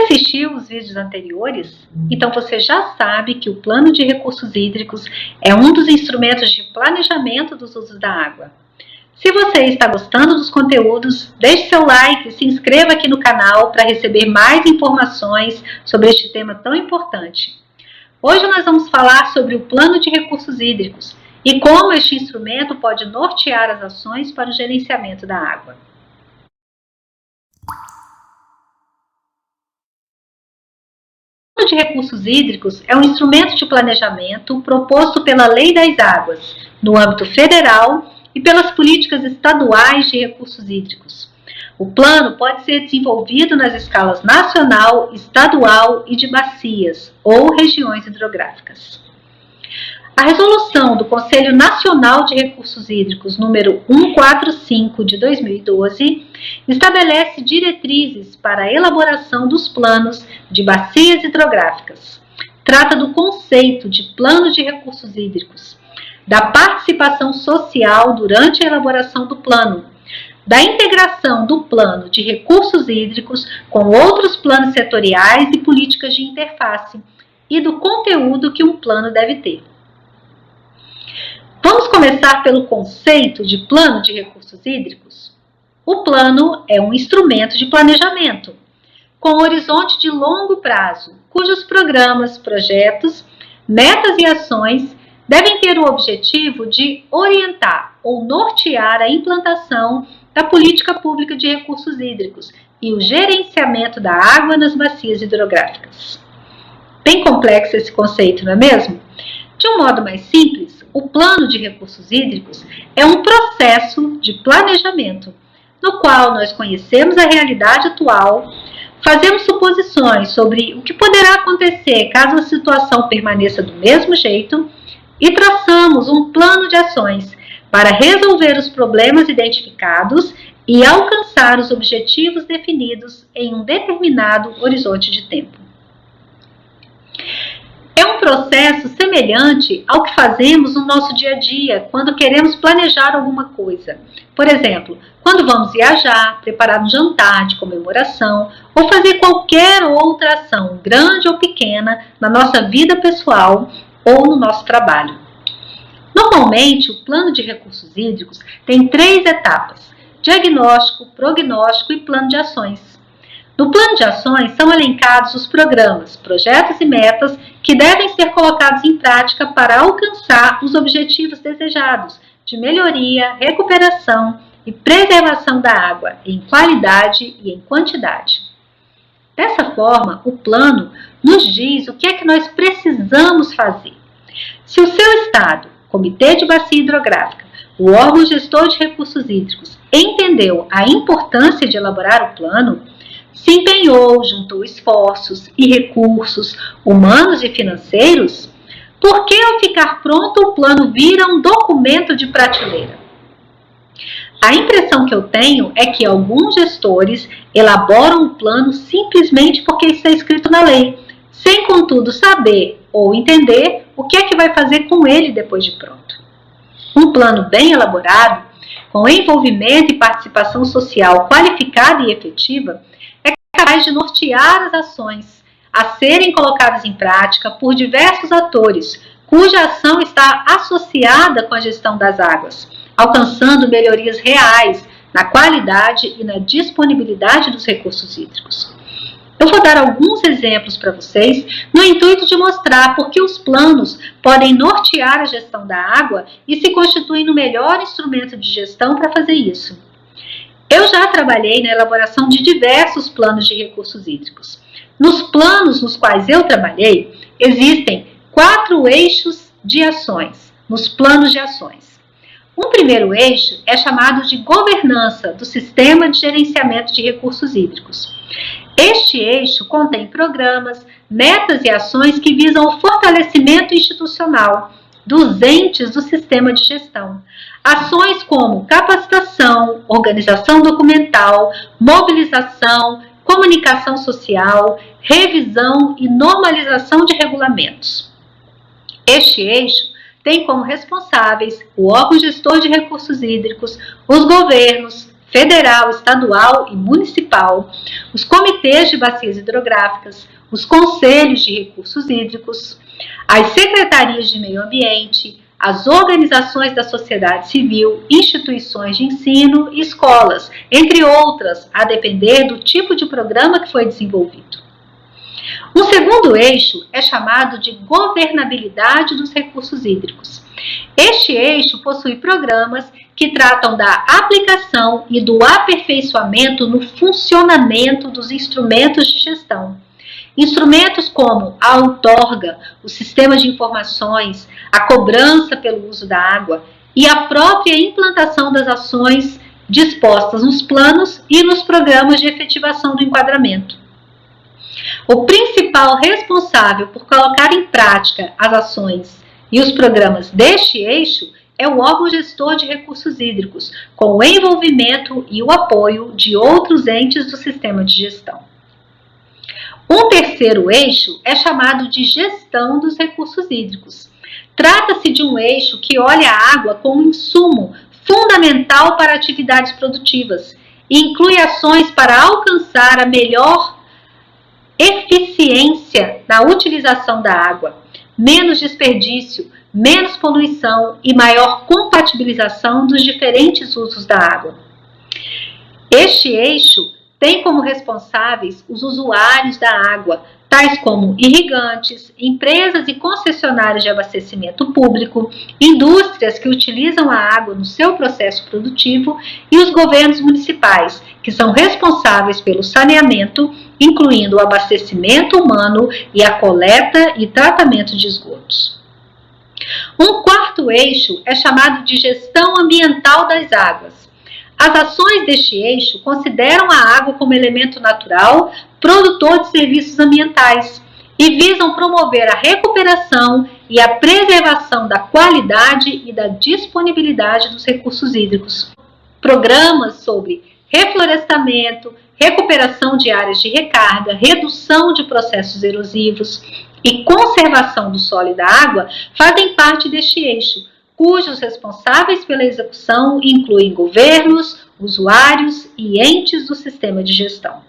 assistiu os vídeos anteriores? Então você já sabe que o plano de recursos hídricos é um dos instrumentos de planejamento dos usos da água. Se você está gostando dos conteúdos, deixe seu like e se inscreva aqui no canal para receber mais informações sobre este tema tão importante. Hoje nós vamos falar sobre o plano de recursos hídricos e como este instrumento pode nortear as ações para o gerenciamento da água. O plano de recursos hídricos é um instrumento de planejamento proposto pela Lei das Águas, no âmbito federal e pelas políticas estaduais de recursos hídricos. O plano pode ser desenvolvido nas escalas nacional, estadual e de bacias ou regiões hidrográficas. A resolução do Conselho Nacional de Recursos Hídricos número 145 de 2012 estabelece diretrizes para a elaboração dos planos de bacias hidrográficas. Trata do conceito de plano de recursos hídricos, da participação social durante a elaboração do plano, da integração do plano de recursos hídricos com outros planos setoriais e políticas de interface e do conteúdo que um plano deve ter. Vamos começar pelo conceito de plano de recursos hídricos? O plano é um instrumento de planejamento com horizonte de longo prazo, cujos programas, projetos, metas e ações devem ter o objetivo de orientar ou nortear a implantação da política pública de recursos hídricos e o gerenciamento da água nas bacias hidrográficas. Bem complexo esse conceito, não é mesmo? De um modo mais simples, o plano de recursos hídricos é um processo de planejamento, no qual nós conhecemos a realidade atual, fazemos suposições sobre o que poderá acontecer caso a situação permaneça do mesmo jeito e traçamos um plano de ações para resolver os problemas identificados e alcançar os objetivos definidos em um determinado horizonte de tempo. É um processo semelhante ao que fazemos no nosso dia a dia quando queremos planejar alguma coisa. Por exemplo, quando vamos viajar, preparar um jantar de comemoração ou fazer qualquer outra ação, grande ou pequena, na nossa vida pessoal ou no nosso trabalho. Normalmente, o plano de recursos hídricos tem 3 etapas: diagnóstico, prognóstico e plano de ações. No plano de ações são elencados os programas, projetos e metas que devem ser colocados em prática para alcançar os objetivos desejados de melhoria, recuperação e preservação da água em qualidade e em quantidade. Dessa forma, o plano nos diz o que é que nós precisamos fazer. Se o seu estado, Comitê de Bacia Hidrográfica, o órgão gestor de recursos hídricos, entendeu a importância de elaborar o plano, se empenhou, juntou esforços e recursos humanos e financeiros, por que ao ficar pronto o plano vira um documento de prateleira? A impressão que eu tenho é que alguns gestores elaboram o plano simplesmente porque está escrito na lei, sem contudo saber ou entender o que é que vai fazer com ele depois de pronto. Um plano bem elaborado, com envolvimento e participação social qualificada e efetiva, é capaz de nortear as ações a serem colocadas em prática por diversos atores, cuja ação está associada com a gestão das águas, alcançando melhorias reais na qualidade e na disponibilidade dos recursos hídricos. Eu vou dar alguns exemplos para vocês no intuito de mostrar por que os planos podem nortear a gestão da água e se constituem no melhor instrumento de gestão para fazer isso. Eu já trabalhei na elaboração de diversos planos de recursos hídricos. Nos planos nos quais eu trabalhei, existem 4 eixos de ações, nos planos de ações. Um primeiro eixo é chamado de governança do sistema de gerenciamento de recursos hídricos. Este eixo contém programas, metas e ações que visam o fortalecimento institucional dos entes do sistema de gestão. Ações como capacitação, organização documental, mobilização, comunicação social, revisão e normalização de regulamentos. Este eixo tem como responsáveis o órgão gestor de recursos hídricos, os governos federal, estadual e municipal, os comitês de bacias hidrográficas, os conselhos de recursos hídricos, as secretarias de meio ambiente, as organizações da sociedade civil, instituições de ensino e escolas, entre outras, a depender do tipo de programa que foi desenvolvido. Um segundo eixo é chamado de governabilidade dos recursos hídricos. Este eixo possui programas que tratam da aplicação e do aperfeiçoamento no funcionamento dos instrumentos de gestão. Instrumentos como a outorga, o sistema de informações, a cobrança pelo uso da água e a própria implantação das ações dispostas nos planos e nos programas de efetivação do enquadramento. O principal responsável por colocar em prática as ações e os programas deste eixo é o órgão gestor de recursos hídricos, com o envolvimento e o apoio de outros entes do sistema de gestão. Um terceiro eixo é chamado de gestão dos recursos hídricos. Trata-se de um eixo que olha a água como um insumo fundamental para atividades produtivas e inclui ações para alcançar a melhor eficiência na utilização da água, menos desperdício, menos poluição e maior compatibilização dos diferentes usos da água. Este eixo tem como responsáveis os usuários da água, tais como irrigantes, empresas e concessionários de abastecimento público, indústrias que utilizam a água no seu processo produtivo e os governos municipais, que são responsáveis pelo saneamento, incluindo o abastecimento humano e a coleta e tratamento de esgotos. Um quarto eixo é chamado de gestão ambiental das águas. As ações deste eixo consideram a água como elemento natural, produtor de serviços ambientais, e visam promover a recuperação e a preservação da qualidade e da disponibilidade dos recursos hídricos. Programas sobre reflorestamento, recuperação de áreas de recarga, redução de processos erosivos e conservação do solo e da água fazem parte deste eixo, cujos responsáveis pela execução incluem governos, usuários e entes do sistema de gestão.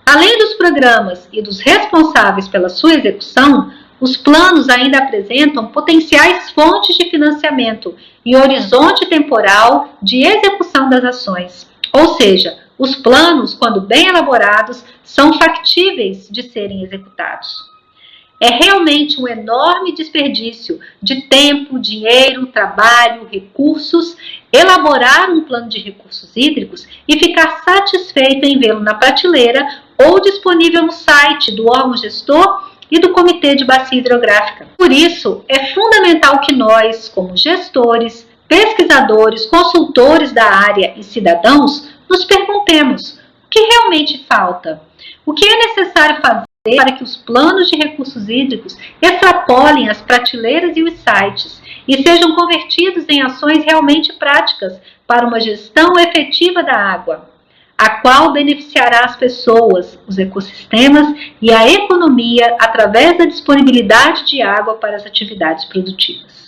Além dos programas e dos responsáveis pela sua execução, os planos ainda apresentam potenciais fontes de financiamento e horizonte temporal de execução das ações. Ou seja, os planos, quando bem elaborados, são factíveis de serem executados. É realmente um enorme desperdício de tempo, dinheiro, trabalho, recursos, elaborar um plano de recursos hídricos e ficar satisfeito em vê-lo na prateleira ou disponível no site do órgão gestor e do Comitê de Bacia Hidrográfica. Por isso, é fundamental que nós, como gestores, pesquisadores, consultores da área e cidadãos, nos perguntemos o que realmente falta, o que é necessário fazer para que os planos de recursos hídricos extrapolem as prateleiras e os sites e sejam convertidos em ações realmente práticas para uma gestão efetiva da água, a qual beneficiará as pessoas, os ecossistemas e a economia através da disponibilidade de água para as atividades produtivas.